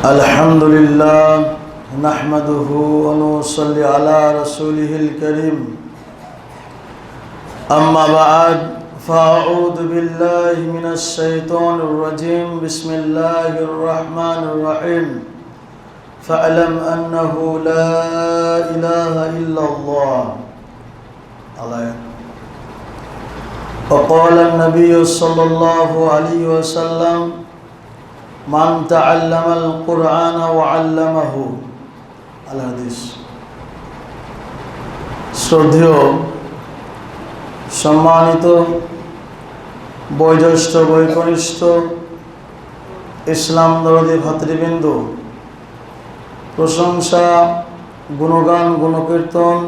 الحمد لله نحمده ونصلي على رسوله الكريم أما بعد فأعوذ بالله من الشيطان الرجيم بسم الله الرحمن الرحيم فاعلم أنه لا إله إلا الله وقال النبي صلى الله عليه وسلم من تعلم القرآن وعلمه الحديث শ্রদ্ধেয় সম্মানিত বয়োজ্যেষ্ঠ বয়োকনিষ্ঠ ইসলাম দরদি ভাতৃবৃন্দ, প্রশংসা গুণগান গুণকীর্তন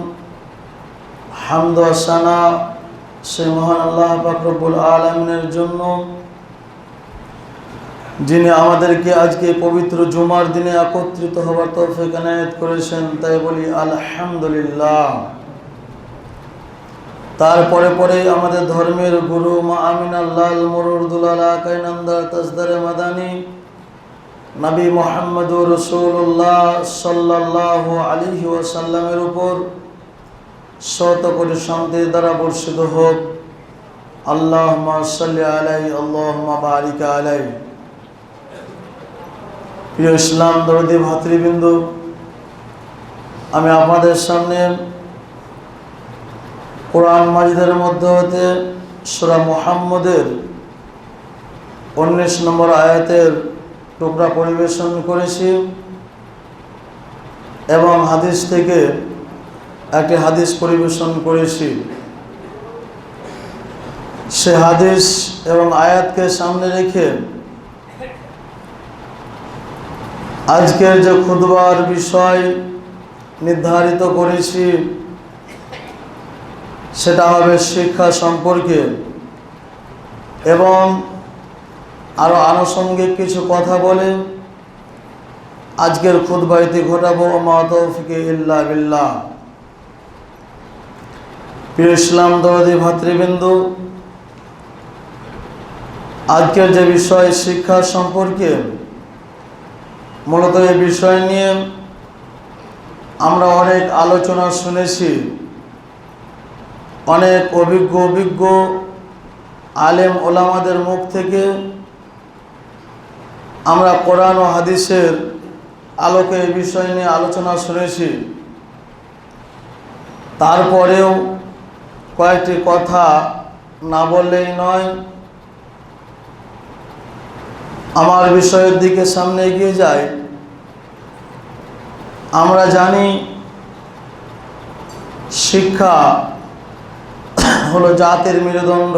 হামদ সানা সে মহান আল্লাহ পাক রব্বুল আলামিনের জন্য, যিনি আমাদেরকে আজকে পবিত্র জুমার দিনে একত্রিত হওয়ার তৌফিক এনায়েত করেছেন, তাই বলি আলহামদুলিল্লাহ। তারপরে পরে আমাদের ধর্মের গুরু মা আমিনার লাল মুরুর দুলালা কাইনান্দা তাজদারে মাদানী নবী মুহাম্মদুর রাসূলুল্লাহ সাল্লাল্লাহু আলাইহি ওয়াসাল্লামের উপর শত কোটি শান্তির দ্বারা বর্ষিত হোক। আল্লাহুম্মা সাল্লি আলাইহি আল্লাহুম্মা বারিক আলাইহি। প্রিয় ইসলাম দরদি ভাতৃবৃন্দ, আমি আপনাদের সামনে কোরআন মাজিদের মধ্যে হতে সূরা মুহাম্মদের 19 নম্বর আয়াতের টুকরা পরিবেশন করেছি এবং হাদিস থেকে একটি হাদিস পরিবেশন করেছি। সে হাদিস এবং আয়াতকে সামনে রেখে আজকের যে খুতবার বিষয় নির্ধারিত করেছি সেটা হবে শিক্ষা সম্পর্কে, এবং আরও আনুষঙ্গিক কিছু কথা বলে আজকের খুতবাইতে ঘটাবো। মা তৌফিকে ইল্লা বিল্লাহ। প্রিয় ইসলাম দরদি ভাতৃবৃন্দ, আজকের যে বিষয় শিক্ষা সম্পর্কে, মূলত এই বিষয় নিয়ে আমরা অনেক আলোচনা শুনেছি। অনেক অভিজ্ঞ আলেম ওলামাদের মুখ থেকে আমরা কোরআন ও হাদিসের আলোকে এই বিষয় নিয়ে আলোচনা শুনেছি। তারপরেও কয়েকটি কথা না বললেই নয়। আমার বিষয়ের দিকে সামনে এগিয়ে যায়। আমরা জানি শিক্ষা হলো জাতির মেরুদণ্ড।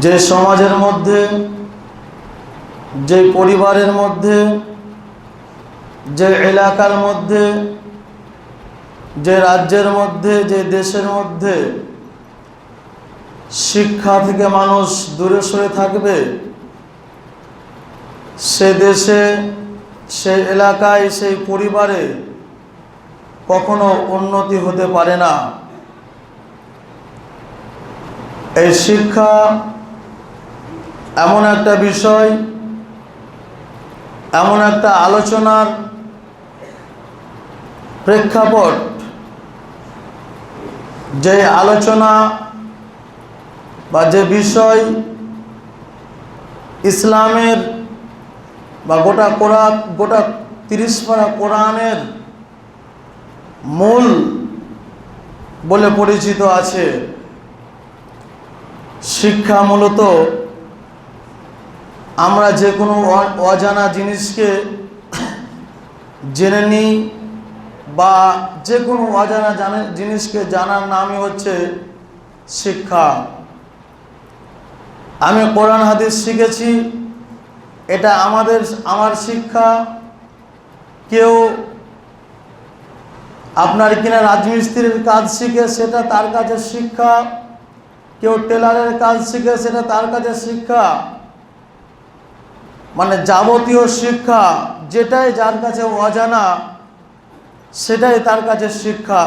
যে সমাজের মধ্যে, যে পরিবারের মধ্যে, যে এলাকার মধ্যে, যে রাজ্যের মধ্যে, যে দেশের মধ্যে শিক্ষা থেকে মানুষ দূরে সরে থাকবে, সে দেশে, সেই এলাকায়, সেই পরিবারে কখনো উন্নতি হতে পারে না। এই শিক্ষা এমন একটা বিষয়, এমন একটা আলোচনার প্রেক্ষাপট, যে আলোচনা বা যে বিষয় ইসলামের বা গোটা 30 পারা কোরআনের মূল বলে পরিচিত আছে। শিক্ষা মূলত আমরা যে কোনো অজানা জিনিসকে জেনে নিই, বা যে কোনো অজানা জিনিসকে জানার নামই হচ্ছে শিক্ষা। আমি কোরআন হাদিস শিখেছি, এটা আমার শিক্ষা। কেউ আপনার কিনা রাজমিস্ত্রির কাজ শিখে, সেটা তার কাছে শিক্ষা। কেউ টেলারের কাজ শিখে, সেটা তার কাছে শিক্ষা। মানে যাবতীয় শিক্ষা, যেটাই যার কাছে অজানা সেটাই তার কাছে শিক্ষা।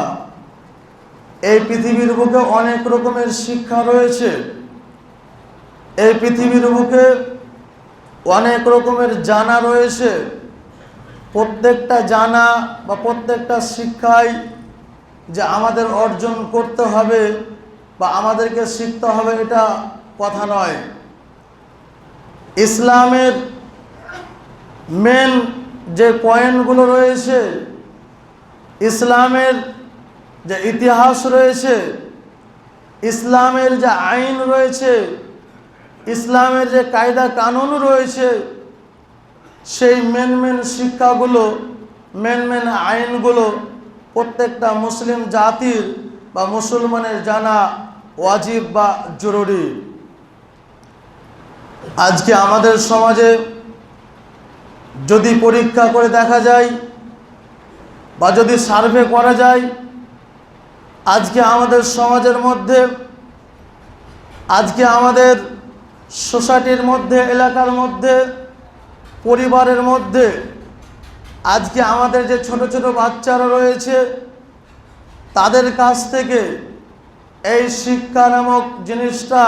এই পৃথিবীর বুকে অনেক রকমের শিক্ষা রয়েছে। এই পৃথিবীর বুকে অনেক রকমের জানা রয়েছে। প্রত্যেকটা জানা বা প্রত্যেকটা শিক্ষায় যে আমাদের অর্জন করতে হবে বা আমাদেরকে শিখতে হবে এটা কথা নয়। ইসলামের মেন যে পয়েন্টগুলো রয়েছে, ইসলামের যে ইতিহাস রয়েছে, ইসলামের যে আইন রয়েছে, ইসলামের যে কায়দা কানুন রয়েছে, সেই মেন শিক্ষাগুলো, মেন আইনগুলো প্রত্যেকটা মুসলিম জাতির বা মুসলমানের জানা ওয়াজিব বা জরুরি। আজকে আমাদের সমাজে যদি পরীক্ষা করে দেখা যায় বা যদি সার্ভে করা যায়, আজকে আমাদের সমাজের মধ্যে, আজকে আমাদের সোসাইটির মধ্যে, এলাকার মধ্যে, পরিবারের মধ্যে, আজকে আমাদের যে ছোট ছোট বাচ্চারা রয়েছে তাদের কাছ থেকে এই শিক্ষা নামক জিনিসটা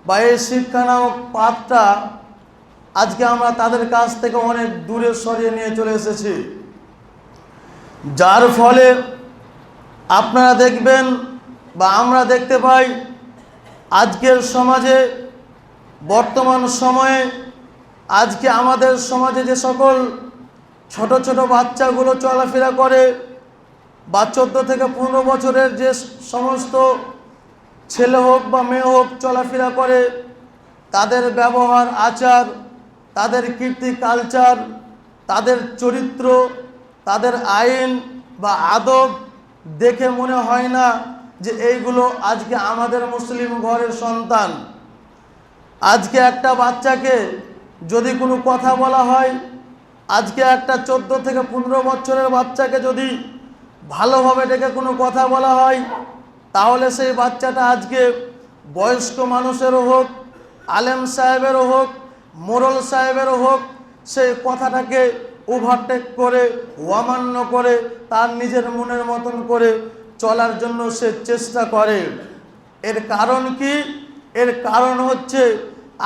বা এই শিক্ষা নামক পাঠটা আজকে আমরা তাদের কাছ থেকে অনেক দূরে সরিয়ে নিয়ে চলে এসেছি। যার ফলে আপনারা দেখবেন বা আমরা দেখতে পাই আজকের সমাজে, বর্তমান সময়ে আজকে আমাদের সমাজে যে সকল ছোট ছোট বাচ্চাগুলো চলাফেরা করে বা 14 থেকে 15 বছরের যে সমস্ত ছেলে হোক বা মেয়ে হোক চলাফেরা করে, তাদের ব্যবহার আচার, তাদের কীর্তি কালচার, তাদের চরিত্র, তাদের আইন বা আদব দেখে মনে হয় না যে এইগুলো আজকে আমাদের মুসলিম ঘরের সন্তান। আজকে একটা বাচ্চাকে যদি কোনো কথা বলা হয়, আজকে একটা 14 থেকে 15 বছরের বাচ্চাকে যদি ভালোভাবে ডেকে কোনো কথা বলা হয়, তাহলে সেই বাচ্চাটা আজকে বয়স্ক মানুষেরও হোক, আলেম সাহেবেরও হোক, মোরল সাহেবেরও হোক, সেই কথাটাকে ওভারটেক করে, অমান্য করে, তার নিজের মনের মতন করে চলার জন্য সে চেষ্টা করে। এর কারণ কি? এর কারণ হচ্ছে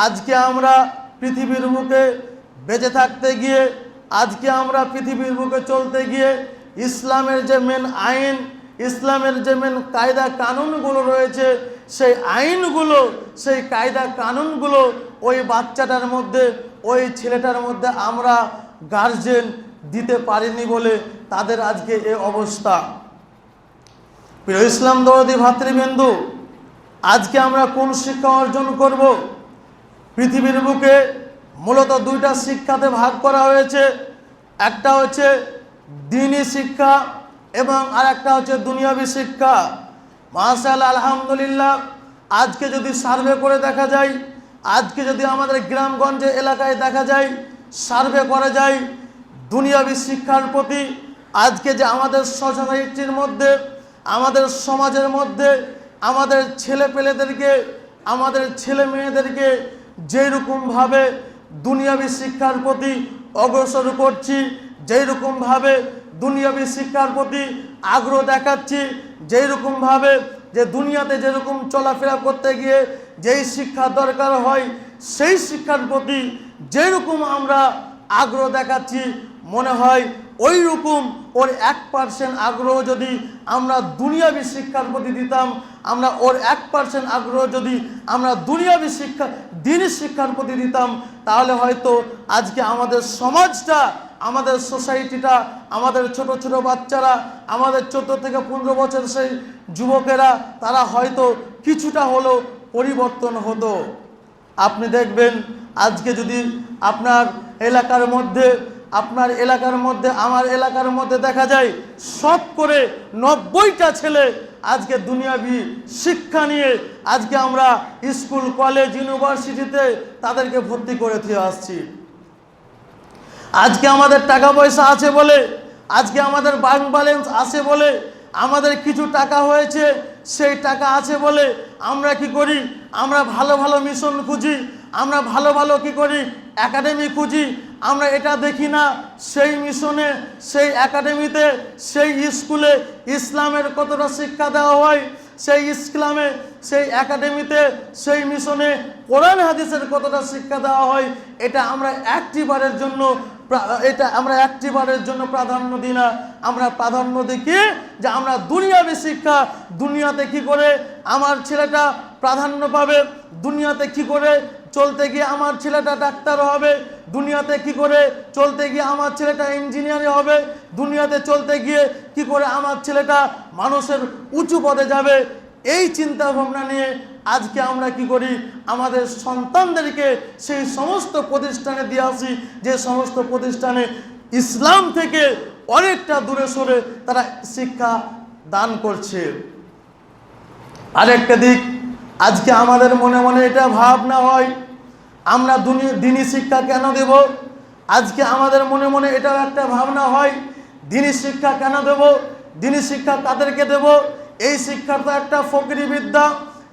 আজকে আমরা পৃথিবীর বুকে বেঁচে থাকতে গিয়ে, আজকে আমরা পৃথিবীর বুকে চলতে গিয়ে ইসলামের যে মেন আইন, ইসলামের যে মেন কায়দা কানুনগুলো রয়েছে, সেই আইনগুলো, সেই কায়দা কানুনগুলো ওই বাচ্চাটার মধ্যে, ওই ছেলেটার মধ্যে আমরা গার্জেন দিতে পারিনি বলে তাদের আজকে এই অবস্থা। প্রিয় ইসলাম দরদি ভাতৃবৃন্দু, আজকে আমরা কোন শিক্ষা অর্জন করব? পৃথিবীর বুকে মূলত দুইটা শিক্ষাতে ভাগ করা হয়েছে। একটা হচ্ছে দ্বীনি শিক্ষা এবং আর একটা হচ্ছে দুনিয়াবি শিক্ষা। মাশাআল্লাহ, আলহামদুলিল্লাহ, আজকে যদি সার্ভে করে দেখা যায়, আজকে যদি আমাদের গ্রামগঞ্জে এলাকায় দেখা যায়, সার্ভে করা যায়, দুনিয়াবি শিক্ষার প্রতি আজকে যে আমাদের সোসাইটির মধ্যে, আমাদের সমাজের মধ্যে আমাদের ছেলেপেলেদেরকে, আমাদের ছেলে মেয়েদেরকে যেরকমভাবে দুনিয়াবি শিক্ষার প্রতি অগ্রসর করছি, যেরকমভাবে দুনিয়াবি শিক্ষার প্রতি আগ্রহ দেখাচ্ছি, যেরকমভাবে যে দুনিয়াতে যেরকম চলাফেরা করতে গিয়ে যেই শিক্ষা দরকার হয়, সেই শিক্ষার প্রতি যেরকম আমরা আগ্রহ দেখাচ্ছি, মনে হয় ওই রকম ওর 1% আগ্রহ যদি আমরা দুনিয়াবি শিক্ষার প্রতি দিতাম, আমরা ওর 1% আগ্রহ যদি আমরা দুনিয়াবি শিক্ষা, দ্বীনি শিক্ষার প্রতি দিতাম, তাহলে হয়তো আজকে আমাদের সমাজটা, আমাদের সোসাইটিটা, আমাদের ছোট ছোট বাচ্চারা, আমাদের 14 থেকে 15 বছর সেই যুবকেরা, তারা হয়তো কিছুটা হলেও পরিবর্তন হতো। আপনি দেখবেন আজকে যদি আপনার এলাকার মধ্যে, আপনার এলাকার মধ্যে, আমার এলাকার মধ্যে দেখা যায় সব করে 90টা ছেলে আজকে দুনিয়াবি শিক্ষা নিয়ে আজকে আমরা স্কুল, কলেজ, ইউনিভার্সিটিতে তাদেরকে ভর্তি করে দিয়ে আসছি। আজকে আমাদের টাকা পয়সা আছে বলে, আজকে আমাদের ব্যাংক ব্যালেন্স আছে বলে, আমাদের কিছু টাকা হয়েছে, সেই টাকা আছে বলে আমরা কি করি? আমরা ভালো ভালো মিশন খুঁজি, আমরা ভালো ভালো কি করি? একাডেমি খুঁজি। আমরা এটা দেখি না সেই মিশনে, সেই একাডেমিতে, সেই স্কুলে ইসলামের কতটা শিক্ষা দেওয়া হয়, সেই ইসলামে, সেই একাডেমিতে, সেই মিশনে কোরআন হাদিসের কতটা শিক্ষা দেওয়া হয়, এটা আমরা একটিবারের জন্য প্রাধান্য দিই না। আমরা প্রাধান্য দিই কি, যে আমরা দুনিয়াবী শিক্ষা, দুনিয়াতে কি করে আমার ছেলেটা প্রাধান্য পাবে, দুনিয়াতে কি করে চলতে গিয়ে আমার ছেলেটা ডাক্তার হবে, দুনিয়াতে কি করে চলতে গিয়ে আমার ছেলেটা ইঞ্জিনিয়ার হবে, দুনিয়াতে চলতে গিয়ে কি করে আমার ছেলেটা মানুষের উঁচু পদে যাবে, এই চিন্তা ভাবনা নিয়ে আজকে আমরা কি করি, আমাদের সন্তানদেরকে সেই সমস্ত প্রতিষ্ঠানে দিয়ে আসি, যে সমস্ত প্রতিষ্ঠানে ইসলাম থেকে অনেকটা দূরে সরে তারা শিক্ষা দান করছে। আরেকটা দিক, আজকে আমাদের মনে মনে এটা ভাবনা হয়, আমরা দিনী শিক্ষা কেন দেব? আজকে আমাদের মনে মনে এটাও একটা ভাবনা হয়, দিনী শিক্ষা কেন দেব, দিনী শিক্ষা কাদেরকে দেব? এই শিক্ষা তো একটা ফকিরি বিদ্যা,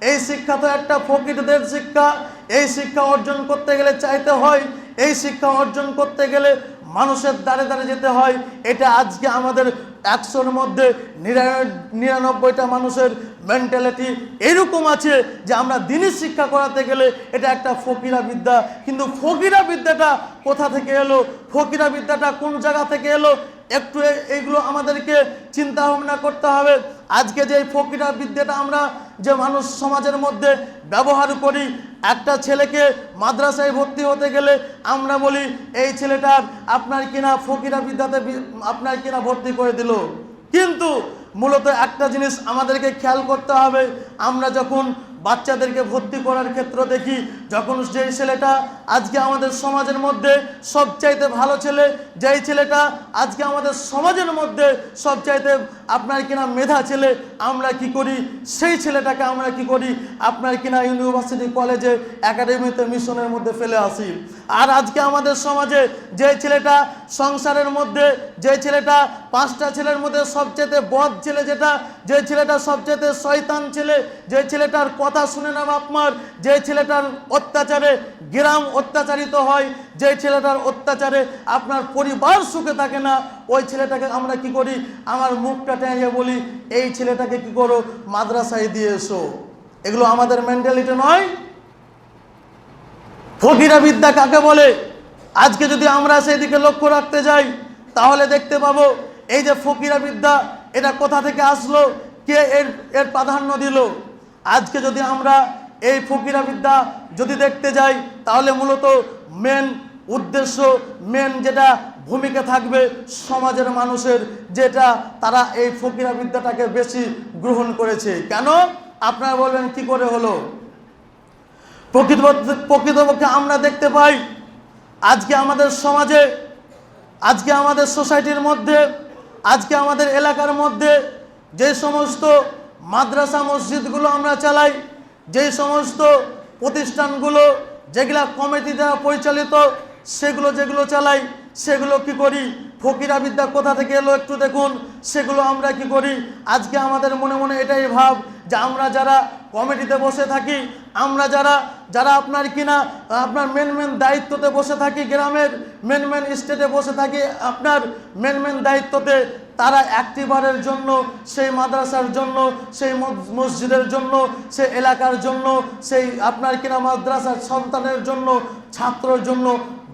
এই শিক্ষা তো একটা ফকিরদের শিক্ষা, এই শিক্ষা অর্জন করতে গেলে চাইতে হয়, এই শিক্ষা অর্জন করতে গেলে মানুষের দ্বারে দ্বারে যেতে হয়। এটা আজকে আমাদের 100-র মধ্যে 99টা মানুষের মেন্টালিটি এরকম আছে, যে আমরা দিনী শিক্ষা করাতে গেলে এটা একটা ফকিরা বিদ্যা। কিন্তু ফকিরা বিদ্যাটা কোথা থেকে এলো, ফকিরা বিদ্যাটা কোন জায়গা থেকে এলো, একটু এইগুলো আমাদেরকে চিন্তা ভাবনা করতে হবে। আজকে যে ফকিরা বিদ্যাটা আমরা যে মানুষ সমাজের মধ্যে ব্যবহার করি, একটা ছেলেকে মাদ্রাসায় ভর্তি হতে গেলে আমরা বলি এই ছেলেটার আপনার কিনা ফকিরা বিদ্যাতে আপনার কিনা ভর্তি করে দিল। কিন্তু মূলত একটা জিনিস আমাদেরকে খেয়াল করতে হবে, আমরা যখন বাচ্চাদেরকে ভর্তি করার ক্ষেত্রে দেখি, যখন যেই ছেলেটা আজকে আমাদের সমাজের মধ্যে সবচাইতে ভালো ছেলে, যেই ছেলেটা আজকে আমাদের সমাজের মধ্যে সবচাইতে আপনার কিনা মেধা ছেলে, আমরা কি করি, সেই ছেলেটাকে আমরা কি করি, আপনার কিনা ইউনিভার্সিটি, কলেজে, একাডেমিতে, মিশনের মধ্যে ফেলে আসি। আর আজকে আমাদের সমাজে যে ছেলেটা সংসারের মধ্যে, যে ছেলেটা 5টা ছেলের মধ্যে সবচেয়ে বদ ছেলে, যে ছেলেটা সবচেয়ে শয়তান ছেলে, যে ছেলেটার কথা শুনে না বাপ মার, যে ছেলেটার অত্যাচারে গ্রাম অত্যাচারিত হয়, যে ছেলেটার অত্যাচারে আপনার পরিবার সুখে থাকে না, ওই ছেলেটাকে আমরা কি করি, আমার মুখটা টেনে বলি এই ছেলেটাকে কি করো, মাদ্রাসায় দিয়ে এসো। এগুলো আমাদের মেন্টালিটি নয়। ফকিরা বিদ্যা কাকে বলে? আজকে যদি আমরা সেই দিকে লক্ষ্য রাখতে যাই, তাহলে দেখতে পাবো এই যে ফকিরা বিদ্যা, এটা কোথা থেকে আসলো, কে এর প্রাধান্য দিল? আজকে যদি আমরা এই ফকিরা বিদ্যা যদি দেখতে যাই, তাহলে মূলত মেন উদ্দেশ্য, মেন যেটা ভূমিকা থাকবে সমাজের মানুষের, যেটা তারা এই ফকিরা বিদ্যাটাকে বেশি গ্রহণ করেছে। কেন? আপনারা বলবেন কি করে হলো? প্রকৃতপক্ষে আমরা দেখতে পাই আজকে আমাদের সমাজে, আজকে আমাদের সোসাইটির মধ্যে, আজকে আমাদের এলাকার মধ্যে যে সমস্ত মাদ্রাসা মসজিদগুলো আমরা চালাই, যে সমস্ত প্রতিষ্ঠানগুলো যেগুলা কমিটি দ্বারা পরিচালিত, যেগুলো চালাই, সেগুলো কি করি, ফকিরা বিদ্যা কোথা থেকে এলো একটু দেখুন। সেগুলো আমরা কি করি, আজকে আমাদের মনে মনে এটাই ভাব যে আমরা যারা কমিটিতে বসে থাকি, আমরা যারা আপনার কিনা আপনার মেন দায়িত্বতে বসে থাকি, গ্রামের মেন স্টেটে বসে থাকি, আপনার মেন দায়িত্বতে, তারা একটিবারের জন্য, সেই মাদ্রাসার জন্য, সেই মসজিদের জন্য, সেই এলাকার জন্য, সেই আপনার কিনা মাদ্রাসার সন্তানের জন্য, ছাত্রের জন্য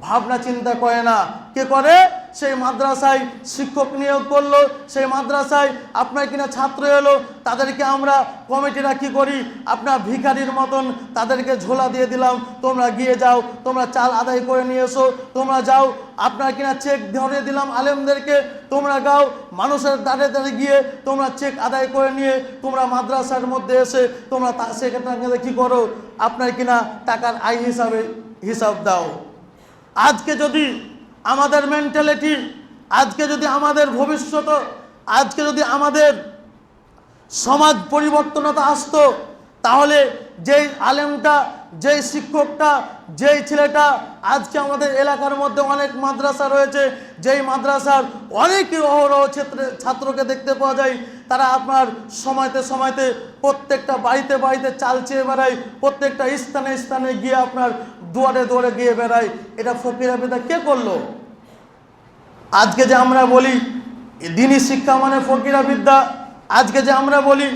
ভাবনা চিন্তা করে না। কে করে? সেই মাদ্রাসায় শিক্ষক নিয়োগ করলো, সেই মাদ্রাসায় আপনার কিনা ছাত্র এলো, তাদেরকে আমরা কমিটিরা কি করি, আপনার ভিখারির মতন তাদেরকে ঝোলা দিয়ে দিলাম, তোমরা গিয়ে যাও, তোমরা চাল আদায় করে নিয়ে এসো, তোমরা যাও, আপনার কিনা চেক ধরিয়ে দিলাম আলেমদেরকে, তোমরা গাও, মানুষের দাঁড়ে দাঁড়িয়ে গিয়ে তোমরা চেক আদায় করে নিয়ে তোমরা মাদ্রাসার মধ্যে এসে তোমরা সেখানে কি করো, আপনার কিনা টাকার হিসাব দাও। আজকে যদি আমাদের মেন্টালিটি, আজকে যদি আমাদের ভবিষ্যৎ, আজকে যদি আমাদের সমাজ পরিবর্তনতা আসতো, তাহলে যেই আলেমটা, যেই শিক্ষকটা, যেই ছেলেটা, আজকে আমাদের এলাকার মধ্যে অনেক মাদ্রাসা রয়েছে, যেই মাদ্রাসার অনেকই অহরহ ছাত্রকে দেখতে পাওয়া যায়, তারা আপনার সময়তে প্রত্যেকটা বাড়িতে চাল চেয়ে বেড়ায়, প্রত্যেকটা স্থানে গিয়ে আপনার দুয়ারে গিয়ে বেড়ায়। এটা ফকিরা বিদ্যা কে করলো? আজকে যে আমরা বলি দ্বীনি শিক্ষা মানে ফকিরা বিদ্যা, আজকে যে আমরা বলি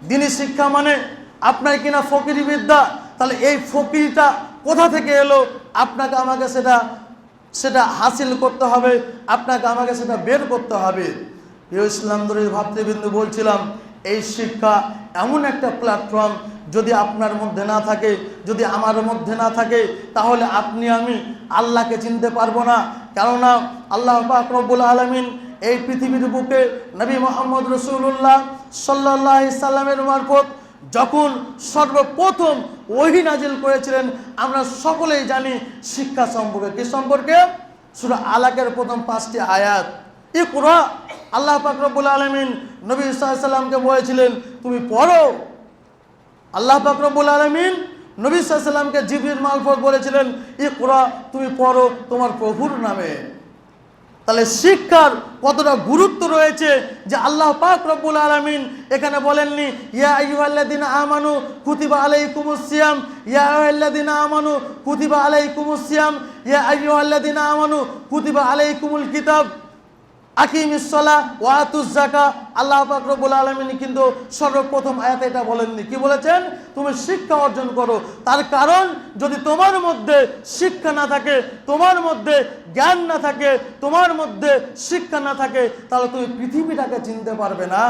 দিনী শিক্ষা মানে আপনার কিনা ফকিরি বিদ্যা। তাহলে এই ফকিরিটা কোথা থেকে এলো? আপনাকে আমাকে সেটা হাসিল করতে হবে, আপনাকে আমাকে সেটা বের করতে হবে। ইসলাম ধরে ভাতৃবৃন্দ বলছিলাম, এই শিক্ষা এমন একটা প্ল্যাটফর্ম, যদি আপনার মধ্যে না থাকে, যদি আমার মধ্যে না থাকে, তাহলে আপনি আমি আল্লাহকে চিনতে পারবো না। কেননা আল্লাহ পাক রব্বুল আলামিন এই পৃথিবীর বুকে নবী মুহাম্মদ রাসূলুল্লাহ সাল্লাল্লাহু আলাইহি সাল্লামের মারফত যখন সর্বপ্রথম ওহী নাজিল করেছিলেন, আমরা সকলেই জানি শিক্ষা সম্পর্কে। কি সম্পর্কে? সূরা আলাকের প্রথম 5টি আয়াত, ইকরা। আল্লাহ পাক রব্বুল আলামিন নবী সাল্লাল্লাহু আলাইহি সাল্লামকে বলেছিলেন তুমি পড়ো। আল্লাহ পাক রব্বুল আলামিন নবী সাল্লাল্লাহু আলাইহি সাল্লামকে জিবরিল মারফত বলেছিলেন ইকরা, তুমি পড়ো তোমার প্রভুর নামে। তাহলে শিক্ষার কতটা গুরুত্ব রয়েছে যে আল্লাহ পাক রব্বুল আলামিন এখানে বলেননি ইয়া আইয়ুহাল্লাযিনা আমানু কুতিবা আলাইকুমুস সিয়াম, ইয়া আইয়ুহাল্লাযিনা আমানু কুতিবা আলাইকুমুস সিয়াম, ইয়া আইয়ুহাল্লাযিনা আমানু কুতিবা আলাইকুমুল কিতাব আকিমিস সালাহ ওয়া আতুজ যাকাত। আল্লাহ পাক রব্বুল আলামিন কিন্তু সর্বপ্রথম আয়াতে এটা বলেননি। কি বলেছেন? তুমি শিক্ষা অর্জন করো। তার কারণ যদি তোমার মধ্যে শিক্ষা না থাকে, তোমার মধ্যে জ্ঞান না থাকে, তোমার মধ্যে শিক্ষা না থাকে, তাহলে তুমি পৃথিবীটাকে চিনতে পারবে না,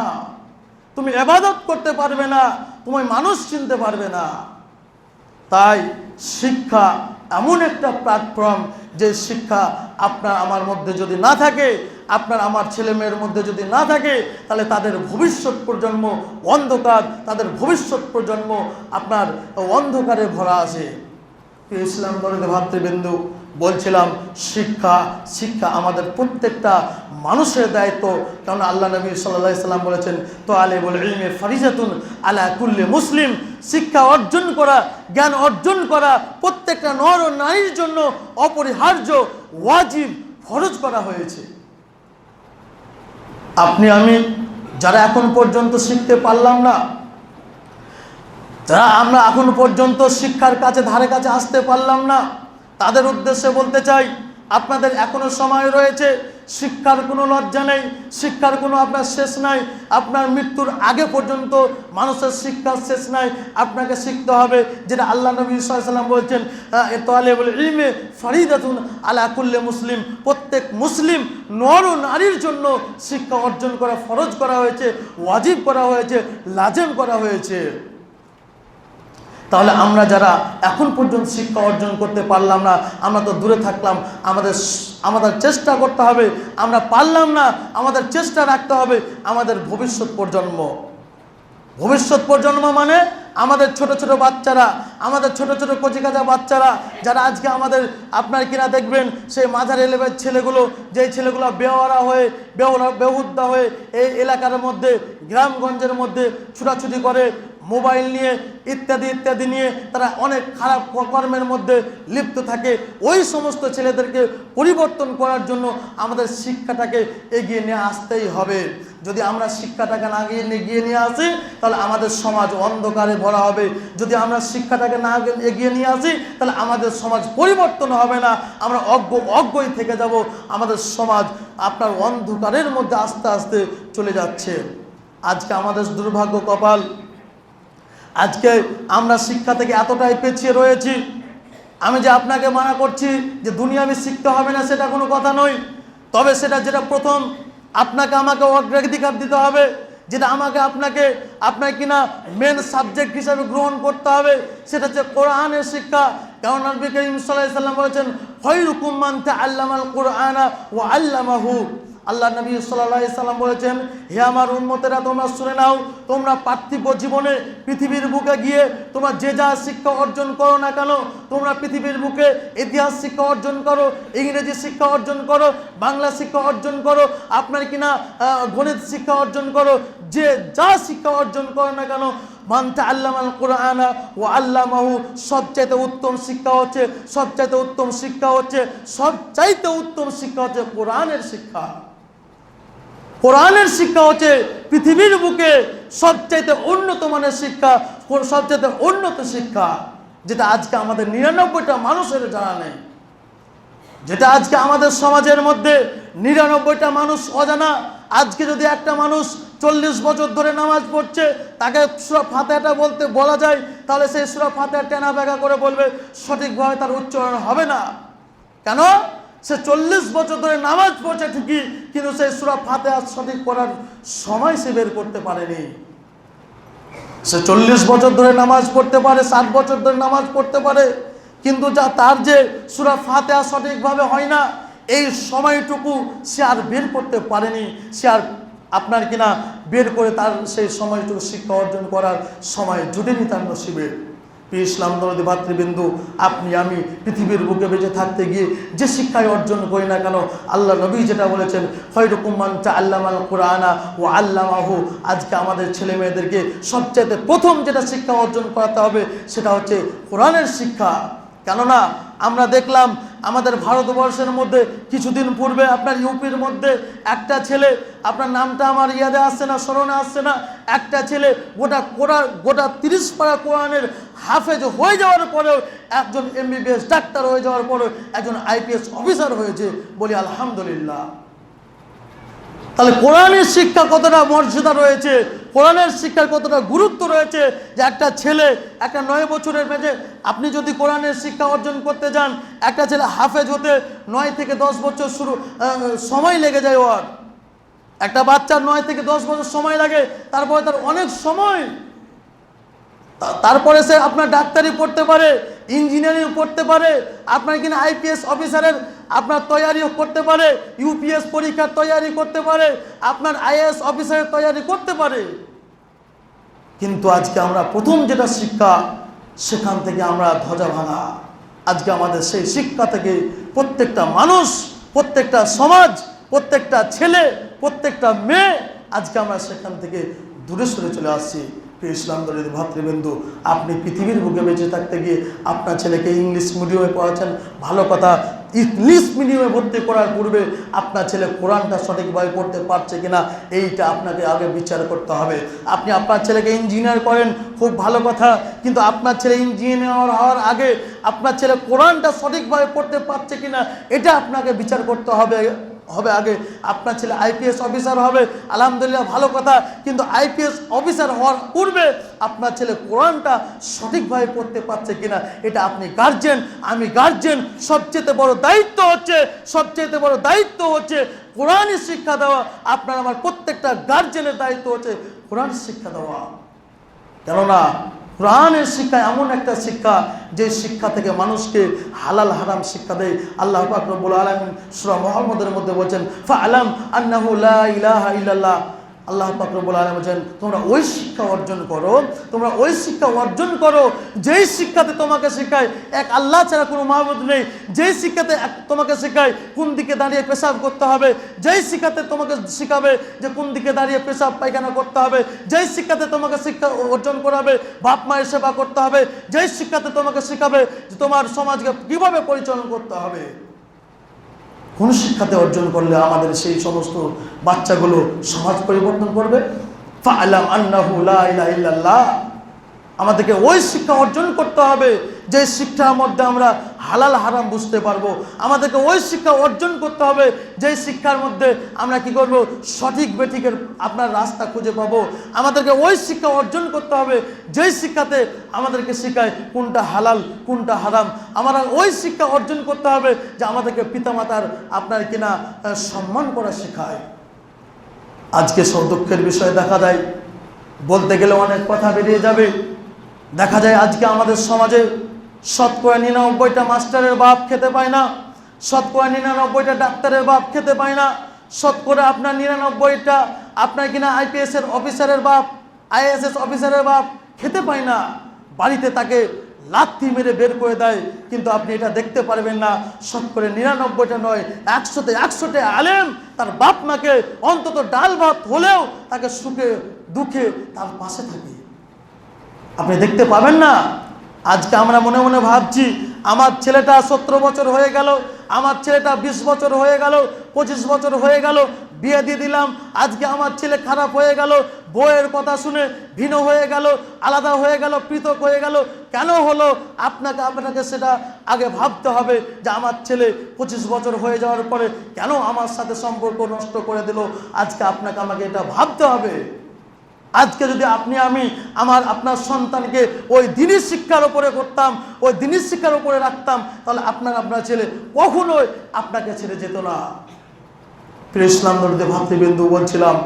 তুমি ইবাদত করতে পারবে না, তুমি মানুষ চিনতে পারবে না। তাই শিক্ষা এমন একটা প্ল্যাটফর্ম, যে শিক্ষা আপনার আমার মধ্যে যদি না থাকে, আপনার আমার ছেলে মেয়ের মধ্যে যদি না থাকে, তাহলে তাদের ভবিষ্যৎ প্রজন্ম অন্ধকার, তাদের ভবিষ্যৎ প্রজন্ম আপনার অন্ধকারে ভরা আছে। ইসলাম ধর্মের ভাতৃবৃন্দু বলছিলাম, শিক্ষা আমাদের প্রত্যেকটা মানুষের দায়িত্ব। কারণ আল্লাহ নবী সাল্লাল্লাহু আলাইহি সাল্লাম বলেছেন তালিবুল ইলমি ফারিজাতুন আলা কুল্লি মুসলিম। শিক্ষা অর্জন করা, জ্ঞান অর্জন করা প্রত্যেকটা নর ও নারীর জন্য অপরিহার্য, ওয়াজিব, ফরজ করা হয়েছে। আপনি আমি যারা এখন পর্যন্ত শিখতে পারলাম না, যারা আমরা এখন পর্যন্ত শিক্ষার কাছে ধারে কাছে আসতে পারলাম না, তাদের উদ্দেশ্যে বলতে চাই আপনাদের এখনো সময় রয়েছে। শিক্ষার কোনো লজ্জা নেই, শিক্ষার কোনো আপনার শেষ নাই। আপনার মৃত্যুর আগে পর্যন্ত মানুষের শিক্ষার শেষ নাই। আপনাকে শিখতে হবে, যেটা আল্লাহ নবী সাল্লাল্লাহু আলাইহি ওয়াসাল্লাম বলছেন তালিবুল ইলমি ফারিদাতুন আলা কুল্লি মুসলিম। প্রত্যেক মুসলিম নর ও নারীর জন্য শিক্ষা অর্জন করা ফরজ করা হয়েছে, ওয়াজিব করা হয়েছে, লাজিম করা হয়েছে। তাহলে আমরা যারা এখন পর্যন্ত শিক্ষা অর্জন করতে পারলাম না, আমরা তো দূরে থাকলাম। আমাদের চেষ্টা করতে হবে। আমরা পারলাম না, আমাদের চেষ্টা রাখতে হবে আমাদের ভবিষ্যৎ প্রজন্ম মানে আমাদের ছোট ছোট বাচ্চারা, আমাদের ছোট ছোট কচিকাঁচা বাচ্চারা, যারা আজকে আমাদের আপনার কিনা দেখবেন সেই মাঝারি লেভেলের ছেলেগুলো, যেই ছেলেগুলো বেহুদ্দা হয়ে এই এলাকার মধ্যে, গ্রামগঞ্জের মধ্যে ছুটাছুটি করে, মোবাইল নিয়ে ইত্যাদি ইত্যাদি নিয়ে তারা অনেক খারাপ কর্মের মধ্যে লিপ্ত থাকে। ওই সমস্ত ছেলেদেরকে পরিবর্তন করার জন্য আমাদের শিক্ষাটাকে এগিয়ে নিয়ে আসতেই হবে। যদি আমরা শিক্ষাটাকে না এগিয়ে নিয়ে আসি, তাহলে আমাদের সমাজ অন্ধকারে ভরা হবে। যদি আমরা শিক্ষাটাকে না এগিয়ে নিয়ে আসি, তাহলে আমাদের সমাজ পরিবর্তন হবে না, আমরা অজ্ঞই থেকে যাব। আমাদের সমাজ আপনার অন্ধকারের মধ্যে আস্তে আস্তে চলে যাচ্ছে। আজকে আমাদের দুর্ভাগ্য কপাল, আজকে আমরা শিক্ষা থেকে এতটাই পিছিয়ে রয়েছি। আমি যে আপনাকে মানা করছি যে দুনিয়াবি শিখতে হবে না, সেটা কোনো কথা নয়। তবে যেটা প্রথম আপনাকে আমাকে অগ্রাধিকার দিতে হবে, যেটা আপনাকে কিনা মেন সাবজেক্ট হিসাবে গ্রহণ করতে হবে, সেটা হচ্ছে কোরআনের শিক্ষা। কারণ নবী করিম সাল্লাল্লাহু আলাইহি সাল্লাম বলেছেন খায়রুকুম মান তাআল্লামাল কুরআনা ওয়া আল্লামাহু। আল্লাহ নবী সাল্লাল্লাহু আলাইহি সাল্লাম বলেছেন, হে আমার উম্মতেরা তোমরা শুনে নাও, তোমরা পার্থিব জীবনে পৃথিবীর বুকে গিয়ে তোমরা যে যা শিক্ষা অর্জন করো না কেন, তোমরা পৃথিবীর বুকে ইতিহাস শিক্ষা অর্জন করো, ইংরেজি শিক্ষা অর্জন করো, বাংলা শিক্ষা অর্জন করো, আপনার কিনা গণিত শিক্ষা অর্জন করো, যে যা শিক্ষা অর্জন করো না কেন, মান তাআল্লামাল কুরআনা ওয়া আল্লামাহু, সবচাইতে উত্তম শিক্ষা হচ্ছে কোরআনের শিক্ষা। কোরআনের শিক্ষা হচ্ছে পৃথিবীর বুকে সবচাইতে উন্নত মানের শিক্ষা, সবচাইতে উন্নত শিক্ষা, যেটা আজকে আমাদের ৯৯টা মানুষের জানা নেই, যেটা আজকে আমাদের সমাজের মধ্যে ৯৯টা মানুষ অজানা। আজকে যদি একটা মানুষ 40 বছর ধরে নামাজ পড়ছে, তাকে সূরা ফাতিহাটা বলতে বলা যায়, তাহলে সেই সূরা ফাতিহা টেনা বেঁকা করে বলবে, সঠিকভাবে তার উচ্চারণ হবে না। কেন? সে 40 বছর ধরে নামাজ পড়ছে ঠিকই, কিন্তু সেই সূরা ফাতিহা সঠিক পড়ার সময় সে বের করতে পারেনি। সে 40 বছর ধরে নামাজ পড়তে পারে, 60 বছর ধরে নামাজ পড়তে পারে, কিন্তু তার যে সূরা ফাতিহা সঠিকভাবে হয় না, এই সময়টুকু সে আর বের করতে পারেনি। সে আর আপনার কিনা বের করে তার সেই সময়টুকু শিক্ষা অর্জন করার সময় জুটেনি তার নসিবে। ইসলাম দরদি ভাতৃবিন্দু, আপনি আমি পৃথিবীর বুকে বেঁচে থাকতে গিয়ে যে শিক্ষায় অর্জন করি না কেন, আল্লাহ নবী যেটা বলেছেন, খায়রুকুম মান তাআল্লামাল কুরআনা ওয়া আল্লামাহু, আজকে আমাদের ছেলে মেয়েদেরকে সবচেয়ে প্রথম যেটা শিক্ষা অর্জন করাতে হবে সেটা হচ্ছে কোরআনের শিক্ষা। কেননা আমরা দেখলাম আমাদের ভারতবর্ষের মধ্যে কিছুদিন পূর্বে আপনার ইউপির মধ্যে একটা ছেলে, আপনার নামটা আমার ইয়াদে আসছে না, স্মরণে আসছে না, একটা ছেলে গোটা 30 পারা কোরআনের হাফেজ হয়ে যাওয়ার পরেও, একজন MBBS ডাক্তার হয়ে যাওয়ার পরেও একজন IPS অফিসার হয়েছে। বলি আলহামদুলিল্লাহ। তাহলে কোরআনের শিক্ষা কতটা মর্যাদা রয়েছে, কোরআনের শিক্ষার কতটা গুরুত্ব রয়েছে, যে একটা ছেলে, একটা 9 বছরের মেয়ে, আপনি যদি কোরআনের শিক্ষা অর্জন করতে যান, একটা ছেলে হাফেজ হতে 9 থেকে 10 বছর সময় লেগে যায়। ওর একটা বাচ্চার 9 থেকে 10 বছর সময় লাগে, তারপরে তার অনেক সময়, তারপরে সে আপনার ডাক্তারি পড়তে পারে, ইঞ্জিনিয়ারিং পড়তে পারে, আপনার কিনা IPS অফিসারের আপনার তৈয়ারিও করতে পারে, UPS পরীক্ষার তৈয়ারি করতে পারে, আপনার IAS অফিসারের তৈয়ারি করতে পারে। কিন্তু আজকে আমরা প্রথম যেটা শিক্ষা, সেখান থেকে আমরা ধ্বজা ভাঙা। আজকে আমাদের সেই শিক্ষা থেকে প্রত্যেকটা মানুষ, প্রত্যেকটা সমাজ, প্রত্যেকটা ছেলে, প্রত্যেকটা মেয়ে, আজকে আমরা সেখান থেকে দূরে সরে চলে আসছি। ইসলাম দরদি ভাতৃবিন্দু, আপনি পৃথিবীর বুকে বেঁচে থাকতে গিয়ে আপনার ছেলেকে ইংলিশ মিডিয়ামে পড়াচ্ছেন, ভালো কথা। ইংলিশ মিডিয়ামে ভর্তি করার পূর্বে আপনার ছেলে কোরআনটা সঠিকভাবে পড়তে পারছে কিনা, এইটা আপনাকে আগে বিচার করতে হবে। আপনি আপনার ছেলেকে ইঞ্জিনিয়ার করেন, খুব ভালো কথা, কিন্তু আপনার ছেলে ইঞ্জিনিয়ার হওয়ার আগে আপনার ছেলে কোরআনটা সঠিকভাবে পড়তে পারছে কিনা, এটা আপনাকে বিচার করতে হবে আগে। আপনার ছেলে IPS অফিসার হবে, আলহামদুলিল্লাহ, ভালো কথা, কিন্তু IPS অফিসার হওয়ার পূর্বে আপনার ছেলে কোরআনটা সঠিকভাবে পড়তে পারছে কিনা, এটা আপনি গার্জেন, আমি গার্জেন, সবচেয়ে বড় দায়িত্ব হচ্ছে কোরআনই শিক্ষা দেওয়া। আপনার আমার প্রত্যেকটা গার্জেনের দায়িত্ব হচ্ছে কোরআন শিক্ষা দেওয়া। কেননা কোরআনের শিক্ষা এমন একটা শিক্ষা, যে শিক্ষা থেকে মানুষকে হালাল হারাম শিক্ষা দেয়। আল্লাহ পাক রব্বুল আলামিন সূরা মুহাম্মদের মধ্যে বলেন, ফাআলাম আন্নাহু লা ইলাহা ইল্লাল্লাহ। আল্লাহ পাক রব্বুল আলামিন বলেন, তোমরা ওই শিক্ষা অর্জন করো, যেই শিক্ষাতে তোমাকে শেখায় এক আল্লাহ ছাড়া কোনো মাবুদ নেই, যেই শিক্ষাতে তোমাকে শেখায় কোন দিকে দাঁড়িয়ে পেশাব করতে হবে, যেই শিক্ষাতে তোমাকে শেখাবে যে কোন দিকে দাঁড়িয়ে পেশাব পায়খানা করতে হবে, যেই শিক্ষাতে তোমাকে শিক্ষা অর্জন করাবে বাপ মায়ের সেবা করতে হবে, যেই শিক্ষাতে তোমাকে শেখাবে যে তোমার সমাজকে কিভাবে পরিচালনা করতে হবে, কোন শিক্ষাতে অর্জন করলে আমাদের সেই সমস্ত বাচ্চাগুলো সমাজ পরিবর্তন করবে? ফাআলাম আন্নাহু লা ইলাহা ইল্লাল্লাহ। আমাদেরকে ওই শিক্ষা অর্জন করতে হবে যে শিক্ষার মধ্যে আমরা হালাল হারাম বুঝতে পারবো। আমাদেরকে ওই শিক্ষা অর্জন করতে হবে যে শিক্ষার মধ্যে আমরা কি করব, সঠিক বেঠিকের আপনার রাস্তা খুঁজে পাবো। আমাদেরকে ওই শিক্ষা অর্জন করতে হবে যেই শিক্ষাতে আমাদেরকে শেখায় কোনটা হালাল কোনটা হারাম। আমরা ওই শিক্ষা অর্জন করতে হবে যে আমাদেরকে পিতামাতার আপনার কিনা সম্মান করা শেখায়। আজকে সব দুঃখের বিষয় দেখা যায়, বলতে গেলে অনেক কথা বেরিয়ে যাবে। দেখা যায় আজকে আমাদের সমাজে 99% মাস্টারের বাপ খেতে পায় না, 99% ডাক্তারের বাপ খেতে পায় না, আপনার 99টা আপনার কিনা IPS এর অফিসারের বাপ, IAS অফিসারের বাপ খেতে পায় না। বাড়িতে তাকে লাথি মেরে বের করে দেয়, কিন্তু আপনি এটা দেখতে পারবেন না 99টা নয়, 100তে আলেম তার বাপ মাকে অন্তত ডাল ভাত হলেও তাকে সুখে দুঃখে তার পাশে থাকে, আপনি দেখতে পাবেন না। আজকে আমরা মনে মনে ভাবছি আমার ছেলেটা 17 বছর হয়ে গেল, আমার ছেলেটা 20 বছর হয়ে গেল, 25 বছর হয়ে গেল, বিয়ে দিয়ে দিলাম, আজকে আমার ছেলে খারাপ হয়ে গেল, বউয়ের কথা শুনে ভিন্ন হয়ে গেল, আলাদা হয়ে গেল, পৃথক হয়ে গেল, কেন হলো? আপনাকে সেটা আগে ভাবতে হবে যে আমার ছেলে 25 বছর হয়ে যাওয়ার পরে কেন আমার সাথে সম্পর্ক নষ্ট করে দিল। আজকে আমাকে এটা ভাবতে হবে। আজকে যদি আমি আপনার সন্তানকে ওই দিনের শিক্ষার উপরে করতাম, ওই দিনের শিক্ষার উপরে রাখতাম, তাহলে আপনার ছেলে কখনোই আপনাকে ছেড়ে যেত না। প্রিয় ইসলাম ধর্মীয় ভাতৃবৃন্দ, বলছিলাম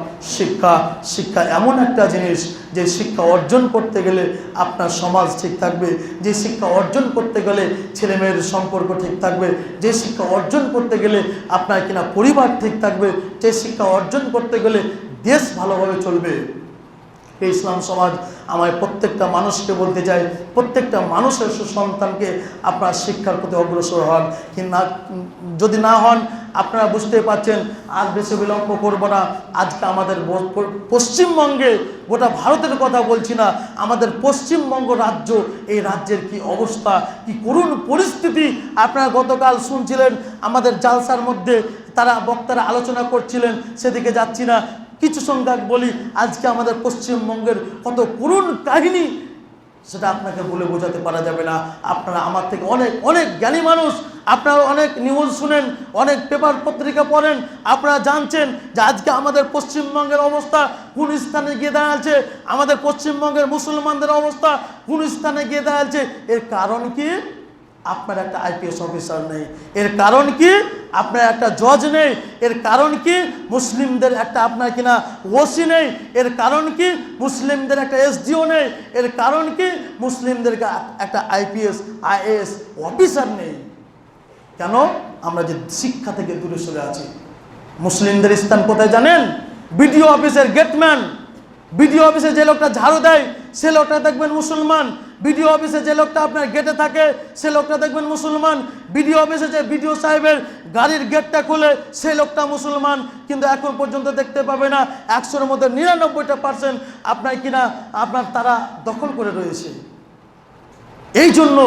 শিক্ষা এমন একটা জিনিস যে শিক্ষা অর্জন করতে গেলে আপনার সমাজ ঠিক থাকবে, যে শিক্ষা অর্জন করতে গেলে ছেলে মেয়ের সম্পর্ক ঠিক থাকবে, যে শিক্ষা অর্জন করতে গেলে আপনার কিনা পরিবার ঠিক থাকবে, যে শিক্ষা অর্জন করতে গেলে দেশ ভালোভাবে চলবে। ইসলাম সমাজ আমায় প্রত্যেকটা মানুষকে বলতে চাই, প্রত্যেকটা মানুষের সন্তানকে আপনার শিক্ষার প্রতি অগ্রসর হন। যদি না হন, আপনারা বুঝতে পারছেন, আর বেশি বিলম্ব করব না। আজকে আমাদের পশ্চিমবঙ্গে, গোটা ভারতের কথা বলছি না, আমাদের পশ্চিমবঙ্গ রাজ্য, এই রাজ্যের কি অবস্থা, কি করুণ পরিস্থিতি। আপনারা গতকাল শুনছিলেন আমাদের জালসার মধ্যে বক্তারা আলোচনা করছিলেন, সেদিকে যাচ্ছি না, কিছু সংখ্যক বলি। আজকে আমাদের পশ্চিমবঙ্গের কত করুণ কাহিনী, সেটা আপনাকে বলে বোঝাতে পারা যাবে না। আপনারা আমার থেকে অনেক অনেক জ্ঞানী মানুষ, আপনারা অনেক নিউজ শুনেন, অনেক পেপার পত্রিকা পড়েন, আপনারা জানছেন যে আজকে আমাদের পশ্চিমবঙ্গের অবস্থা কোন স্থানে গিয়ে দাঁড়াচ্ছে, আমাদের পশ্চিমবঙ্গের মুসলমানদের অবস্থা কোন স্থানে গিয়ে দাঁড়াচ্ছে। এর কারণ কি? আপনার একটা আইপিএস অফিসার নেই। এর কারণ কি? আপনার একটা জজ নেই। এর কারণ কি? মুসলিমদের একটা আপনার কিনা ওসি নেই। এর কারণ কি? মুসলিমদের একটা এসডিও নেই। এর কারণ কি? মুসলিমদের একটা আইপিএস আইএএস অফিসার নেই। কেন? আমরা যে শিক্ষা থেকে দূরে সরে আছি। মুসলিমদের স্থান কোথায় জানেন? বিডিও অফিসের গেটম্যান। বিডিও অফিসে যে লোকটা ঝাড়ু দেয়, সে লোকটা দেখবেন মুসলমান। বিডিও অফিসে যে লোকটা আপনার গেটে থাকে, সে লোকটা দেখবেন মুসলমান। বিডিও অফিসে যে বিডিও সাহেবের গাড়ির গেটটা খুলে, সে লোকটা মুসলমান। কিন্তু এখন পর্যন্ত দেখতে পাবে না 100-এর মধ্যে 99% আপনার তারা দখল করে রয়েছে। এই জন্য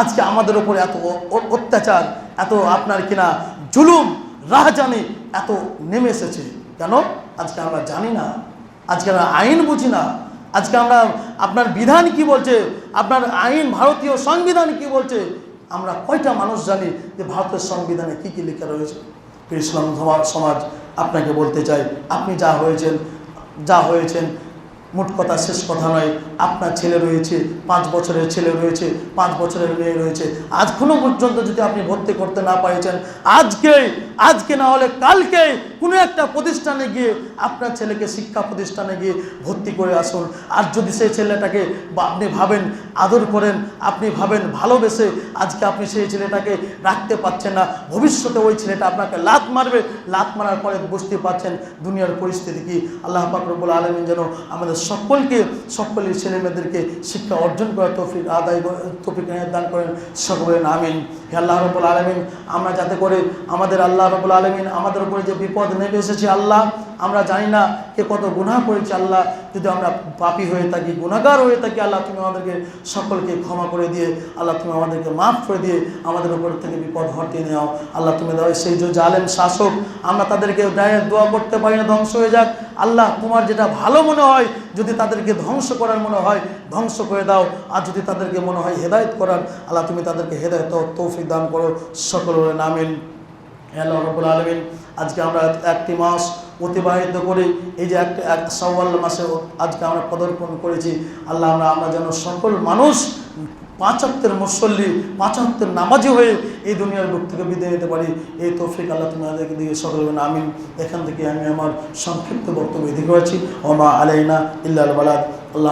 আজকে আমাদের উপরে এত অত্যাচার, এত আপনার জুলুম, রাহজানি এত নেমে এসেছে। কেন? আজকে আমরা জানি না, আজকে আমরা আইন বুঝি না, আজকে আমরা আপনার বিধান কি বলছে, আপনার আইন, ভারতীয় সংবিধান কি বলছে, আমরা কয়টা মানুষ জানি যে ভারতের সংবিধানে কি কি লেখা রয়েছে। ইসলাম সমাজ আপনাকে বলতে চাই, আপনি যা হয়েছেন মোট কথা শেষ কথা নয়। আপনার ছেলে রয়েছে, 5 বছরের ছেলে রয়েছে, 5 বছরের মেয়ে রয়েছে। এখনো পর্যন্ত যদি আপনি ভর্তি করতে না পারেছেন, আজকে না হলে কালকে কোনো একটা প্রতিষ্ঠানে গিয়ে আপনার ছেলেকে শিক্ষা প্রতিষ্ঠানে গিয়ে ভর্তি করে আসুন। আর যদি সেই ছেলেটাকে আপনি ভাবেন আদর করেন, আপনি ভাবেন ভালোবেসে, আজকে আপনি সেই ছেলেটাকে রাখতে পারছেন না, ভবিষ্যতে ওই ছেলেটা আপনাকে লাত মারবে। লাত মারার পরে বুঝতে পারছেন দুনিয়ার পরিস্থিতি কি। আল্লাহ পাক রব্বুল আলামিন যেন আমাদের সকলের ছেলেমেয়েদেরকে শিক্ষা অর্জন করার তৌফিক দান করেন। সকলে আমিন। হে আল্লাহ রাব্বুল আলামিন, আমরা যাতে করে আল্লাহ রাব্বুল আলামিন আমাদের উপরে যে বিপদ নেমে এসেছে, আল্লাহ আমরা জানি না কে কত গুনাহ করেছি। আল্লাহ যদি আমরা পাপী হয়ে থাকি, গুনাহগার হয়ে থাকি, আল্লাহ তুমি আমাদেরকে সকলকে ক্ষমা করে দিয়ে, আল্লাহ তুমি আমাদেরকে মাফ করে দিয়ে আমাদের উপর থেকে বিপদ হটিয়ে নাও। আল্লাহ তুমি দাও সেই যে জালেম শাসক, আমরা তাদেরকে ডাইরেক্ট দোয়া করতে পারি না, ধ্বংস হয়ে যাক। আল্লাহ তোমার যেটা ভালো মনে হয়, যদি তাদেরকে ধ্বংস করার মনে হয় ধ্বংস করে দাও, আর যদি তাদেরকে মনে হয় হেদায়েত করার, আল্লাহ তুমি তাদেরকে হেদায়েত তৌফিক দান করো। সকলের আমিন। হে আল্লাহ রাব্বুল আলামিন, আজকে আমরা একটি মাস অতিবাহিত করে এই যে এক শাওয়াল মাসে আজকে আমরা পদার্পণ করেছি। আল্লাহ আমরা যেন সকল মানুষ 5 ওয়াক্তের মুসল্লি, 5 ওয়াক্তের নামাজি হয়ে এই দুনিয়ার বুক থেকে বিদায় নিতে পারি, এই তৌফিক আল্লাহ তুমি আমাদেরকে দিয়ে সকল আমিন। এখান থেকে আমি আমার সংক্ষিপ্ত বক্তব্য এদিকে আছি। ওমা আলাইনা ইল্লাল বালাগ। আল্লাহ